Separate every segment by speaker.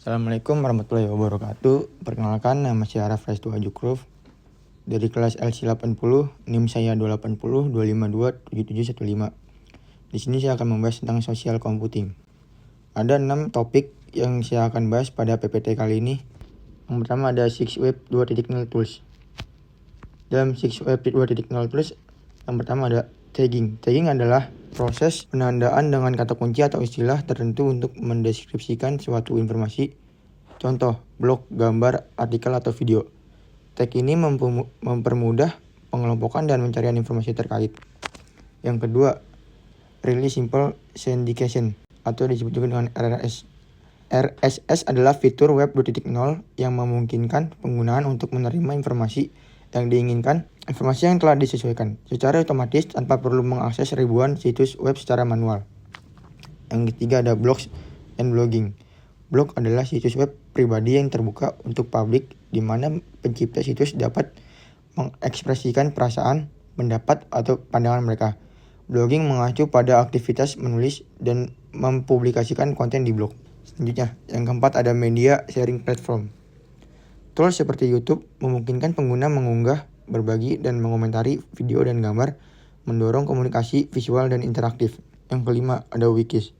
Speaker 1: Assalamualaikum warahmatullahi wabarakatuh. Perkenalkan, nama saya Rafraiz Tuhajukruf dari kelas LC80, NIM saya 280 252 7715. Di sini saya akan membahas tentang social computing. Ada 6 topik yang saya akan bahas pada PPT kali ini. Yang pertama ada 6Web 2.0 Tools. Dalam 6Web 2.0 Tools, yang pertama ada tagging. Tagging adalah proses penandaan dengan kata kunci atau istilah tertentu untuk mendeskripsikan suatu informasi. Contoh, blog, gambar, artikel, atau video. Tag ini mempermudah pengelompokan dan pencarian informasi terkait. Yang kedua, Really Simple Syndication atau disebut juga dengan RSS. RSS adalah fitur web 2.0 yang memungkinkan penggunaan untuk menerima informasi yang diinginkan, informasi yang telah disesuaikan secara otomatis tanpa perlu mengakses ribuan situs web secara manual. Yang ketiga ada blogs and blogging. Blog adalah situs web pribadi yang terbuka untuk publik di mana pencipta situs dapat mengekspresikan perasaan, pendapat, atau pandangan mereka. Blogging mengacu pada aktivitas menulis dan mempublikasikan konten di blog. Selanjutnya, yang keempat ada media sharing platform. Tools seperti YouTube memungkinkan pengguna mengunggah, berbagi, dan mengomentari video dan gambar, mendorong komunikasi visual dan interaktif. Yang kelima ada Wikis.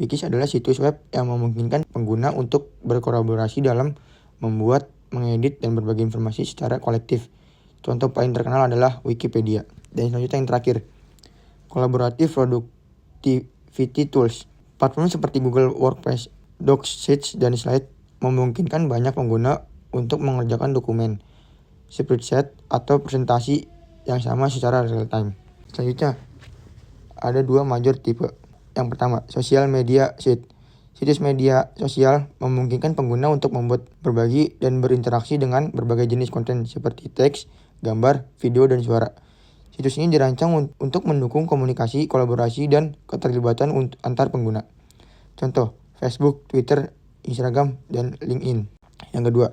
Speaker 1: Wikis adalah situs web yang memungkinkan pengguna untuk berkolaborasi dalam membuat, mengedit, dan berbagi informasi secara kolektif. Contoh paling terkenal adalah Wikipedia. Dan selanjutnya yang terakhir, Collaborative Productivity Tools. Platform seperti Google Workspace, Docs, Sheets, dan Slide memungkinkan banyak pengguna untuk mengerjakan dokumen, spreadsheet, atau presentasi yang sama secara real time. Selanjutnya, ada 2 major tipe. Yang pertama, social media sheet. Situs media sosial memungkinkan pengguna untuk membuat, berbagi, dan berinteraksi dengan berbagai jenis konten seperti teks, gambar, video, dan suara. Situs ini dirancang untuk mendukung komunikasi, kolaborasi, dan keterlibatan antar pengguna. Contoh, Facebook, Twitter, Instagram, dan LinkedIn. Yang kedua,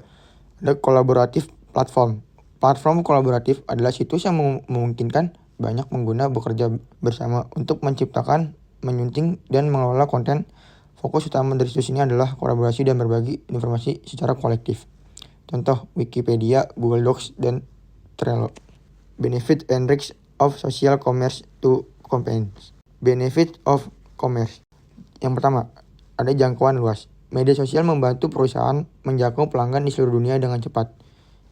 Speaker 1: ada kolaboratif platform. Platform kolaboratif adalah situs yang memungkinkan banyak pengguna bekerja bersama untuk menciptakan, menyunting, dan mengelola konten. Fokus utama dari situs ini adalah kolaborasi dan berbagi informasi secara kolektif. Contoh, Wikipedia, Google Docs, dan Trello. Benefit and risks of social commerce to companies. Benefit of commerce. Yang pertama, ada jangkauan luas. Media sosial membantu perusahaan menjangkau pelanggan di seluruh dunia dengan cepat.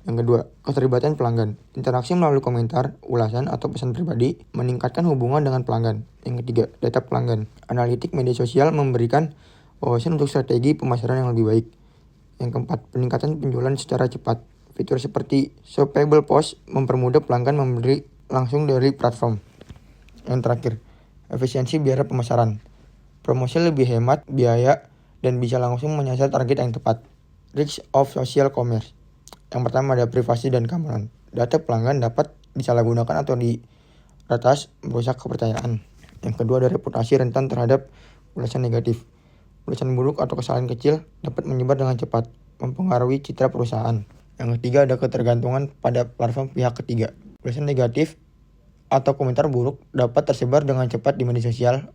Speaker 1: Yang kedua, keterlibatan pelanggan. Interaksi melalui komentar, ulasan, atau pesan pribadi meningkatkan hubungan dengan pelanggan. Yang ketiga, data pelanggan. Analitik media sosial memberikan wawasan untuk strategi pemasaran yang lebih baik. Yang keempat, peningkatan penjualan secara cepat. Fitur seperti shoppable post mempermudah pelanggan membeli langsung dari platform. Yang terakhir, efisiensi biaya pemasaran. Promosi lebih hemat biaya dan bisa langsung menyasar target yang tepat. Risks of social commerce. Yang pertama ada privasi dan keamanan. Data pelanggan dapat disalahgunakan atau diretas, merusak kepercayaan. Yang kedua ada reputasi rentan terhadap ulasan negatif. Ulasan buruk atau kesalahan kecil dapat menyebar dengan cepat, mempengaruhi citra perusahaan. Yang ketiga ada ketergantungan pada platform pihak ketiga. Ulasan negatif atau komentar buruk dapat tersebar dengan cepat di media sosial,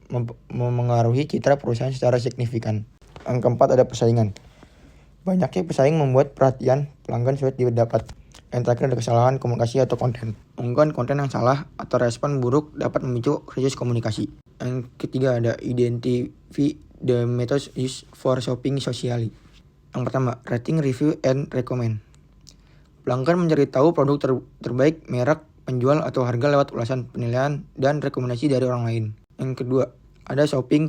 Speaker 1: memengaruhi citra perusahaan secara signifikan. Yang keempat ada persaingan. Banyaknya pesaing membuat perhatian pelanggan sulit didapat. Yang terakhir ada kesalahan komunikasi atau konten. Unggahan konten yang salah atau respon buruk dapat memicu krisis komunikasi. Yang ketiga ada identify the methods used for shopping socially. Yang pertama, rating, review, and recommend. Pelanggan mencari tahu produk terbaik, merek, penjual, atau harga lewat ulasan, penilaian, dan rekomendasi dari orang lain. Yang kedua, ada shopping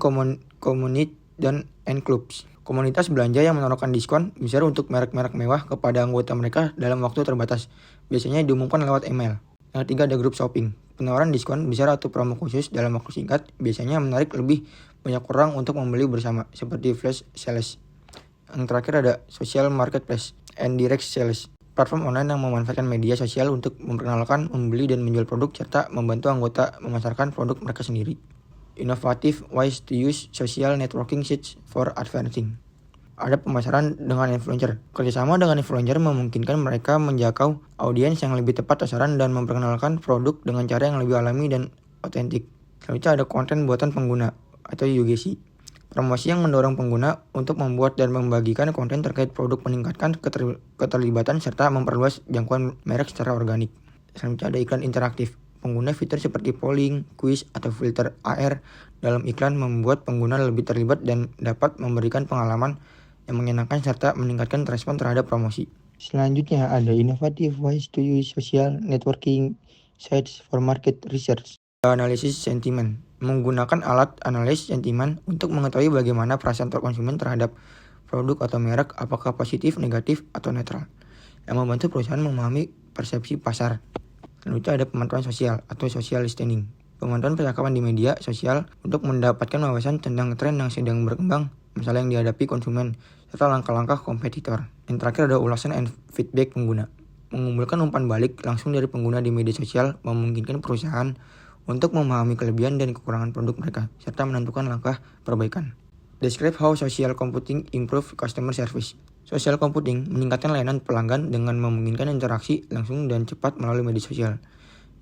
Speaker 1: community dan clubs. Komunitas belanja yang menawarkan diskon besar untuk merek-merek mewah kepada anggota mereka dalam waktu terbatas. Biasanya diumumkan lewat email. Yang ketiga ada grup shopping. Penawaran diskon besar atau promo khusus dalam waktu singkat biasanya menarik lebih banyak orang untuk membeli bersama, seperti flash sales. Yang terakhir ada social marketplace and direct sales. Platform online yang memanfaatkan media sosial untuk memperkenalkan, membeli, dan menjual produk serta membantu anggota memasarkan produk mereka sendiri. Innovative ways to use social networking sites for advertising. Ada pemasaran dengan influencer. Kerjasama dengan influencer memungkinkan mereka menjangkau audiens yang lebih tepat sasaran dan memperkenalkan produk dengan cara yang lebih alami dan otentik. Selanjutnya ada konten buatan pengguna atau UGC. Promosi yang mendorong pengguna untuk membuat dan membagikan konten terkait produk meningkatkan keterlibatan serta memperluas jangkauan merek secara organik. Selanjutnya ada iklan interaktif. Pengguna fitur seperti polling, quiz, atau filter AR dalam iklan membuat pengguna lebih terlibat dan dapat memberikan pengalaman yang menyenangkan serta meningkatkan respon terhadap promosi. Selanjutnya ada innovative ways to use social networking sites for market research. Analisis sentimen. Menggunakan alat analis sentimen untuk mengetahui bagaimana perasaan konsumen terhadap produk atau merek, apakah positif, negatif, atau netral, yang membantu perusahaan memahami persepsi pasar. Selanjutnya ada pemantauan sosial atau social listening. Pemantauan percakapan di media sosial untuk mendapatkan wawasan tentang tren yang sedang berkembang, masalah yang dihadapi konsumen, serta langkah-langkah kompetitor. Yang terakhir ada ulasan and feedback pengguna. Mengumpulkan umpan balik langsung dari pengguna di media sosial memungkinkan perusahaan untuk memahami kelebihan dan kekurangan produk mereka, serta menentukan langkah perbaikan. Describe how social computing improve customer service. Social computing meningkatkan layanan pelanggan dengan memungkinkan interaksi langsung dan cepat melalui media sosial,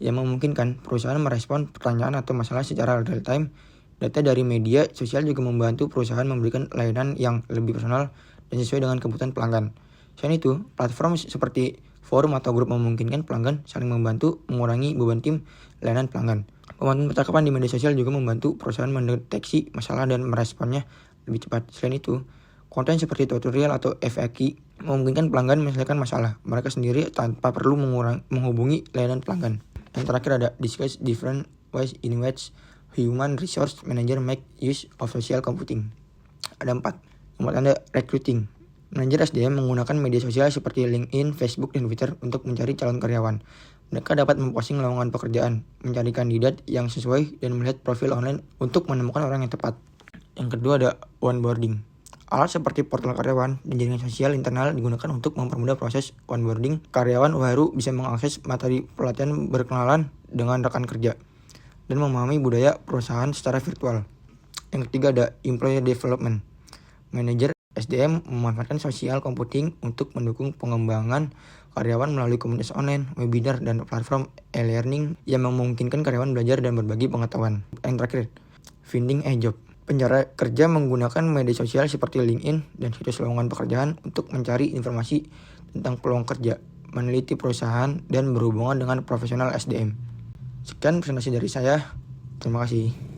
Speaker 1: yang memungkinkan perusahaan merespon pertanyaan atau masalah secara real time. Data dari media sosial juga membantu perusahaan memberikan layanan yang lebih personal dan sesuai dengan kebutuhan pelanggan. Selain itu, platform seperti forum atau grup memungkinkan pelanggan saling membantu mengurangi beban tim layanan pelanggan. Pemantauan percakapan di media sosial juga membantu perusahaan mendeteksi masalah dan meresponnya lebih cepat. Selain itu, konten seperti tutorial atau FAQ memungkinkan pelanggan menyelesaikan masalah mereka sendiri tanpa perlu menghubungi layanan pelanggan. Yang terakhir ada discuss different ways in which human resource manager make use of social computing. Ada 4. Nomor tanda recruiting. Manajer SDM menggunakan media sosial seperti LinkedIn, Facebook, dan Twitter untuk mencari calon karyawan. Mereka dapat memposting lowongan pekerjaan, mencari kandidat yang sesuai, dan melihat profil online untuk menemukan orang yang tepat. Yang kedua ada onboarding. Alat seperti portal karyawan dan jaringan sosial internal digunakan untuk mempermudah proses onboarding. Karyawan baru bisa mengakses materi pelatihan, berkenalan dengan rekan kerja, dan memahami budaya perusahaan secara virtual. Yang ketiga ada employee development. Manajer SDM memanfaatkan social computing untuk mendukung pengembangan karyawan melalui komunitas online, webinar, dan platform e-learning yang memungkinkan karyawan belajar dan berbagi pengetahuan. Yang terakhir, finding a job. Pencari kerja menggunakan media sosial seperti LinkedIn dan situs lowongan pekerjaan untuk mencari informasi tentang peluang kerja, meneliti perusahaan, dan berhubungan dengan profesional SDM. Sekian presentasi dari saya. Terima kasih.